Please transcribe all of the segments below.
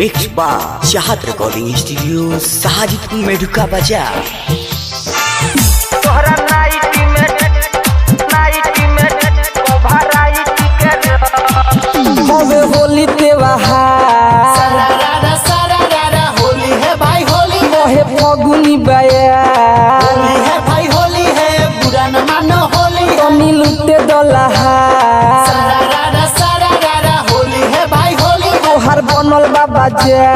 Mix बार चाहत recording studio Sajidpur में ढुका बजा होली त्योहार होली है भाई होली मोहे फगुनी बया होली है भाई होली है बुरा न मानो होली है कमी लुटे दलहा होली है भाई होली है तोहर बनल बाबा जा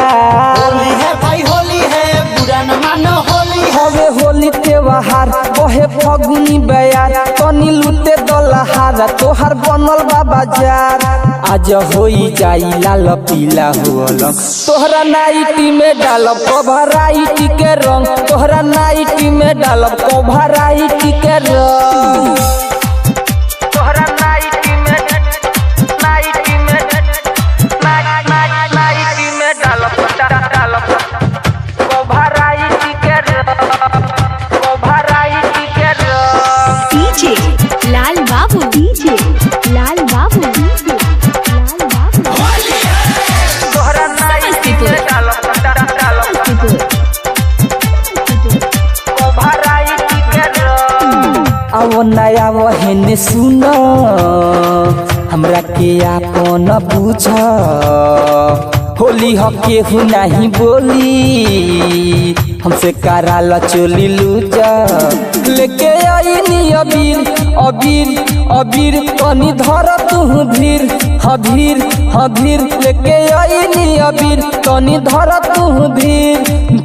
होली है भाई होली है बुरा न मानो होली है हवे होली त्योहार मोहे फगुनी बया कनी लुटे दलहा तोहर बनल बाबा जा आज होई जाई लाल पीला होलंग तोहरा नाइटी में डालब कभराइटी के रंग तोहरा नाइटी में डालब कभराइटी के रंग तोहरा नाइटी में डालब कभराइटी के रंग कभराइटी के रंग डीजे लाल बाबू डीजे लाल बाबू डीजे तोहरा नाइटी में डालब कभराइटी के रंग आओ नया वहन सुन हमरा के आपन बुझ होली हके हु नहीं बोली हमसे कराला चोली लूजा लेके आईनी अबीर अबीर अबीर तनी धर तू धीर हबीर लेके आईनी अबीर तनी धर तू धीर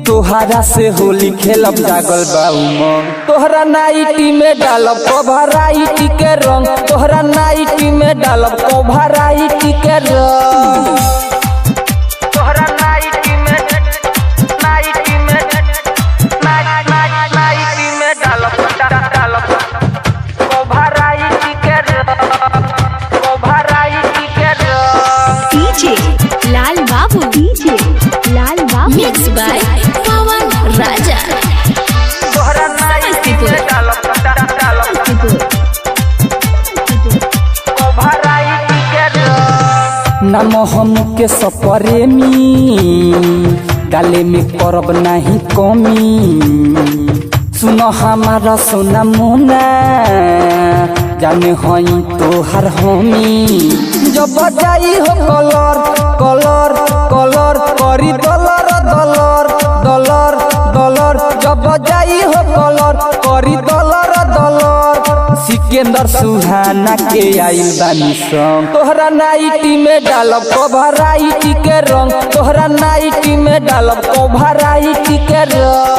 तोहरा से होली खेलब जागल बा उमंग तोहरा नाइटी में डालब कभराइटी के रंग तोहरा नाइटी में डालब कभराइटी के रंग तोहरा नाइटी में डालब कभराइटी के रंग कभराइटी के रंग डीजे लाल बाबू डीजे लाल बाबू मिक्स बाय पवन राजा तोहरा नाइटी में डालब कभराइटी के रंग नाम हम के सप्रेमी डाले में करब नहीं कमी सुनो हमारा सोना मोना जाने हई तोहर हमी जब जाई हो कलर कलर कलर करी दलर दलर दलर दलर जब जाई हो कलर करी दलर दलर सिकंदर सुहाना के आइल बानी संग तोहरा नाइटी में डालब कभराइटी के रंग तोहरा नाइटी में डालब कभराइटी के रंग।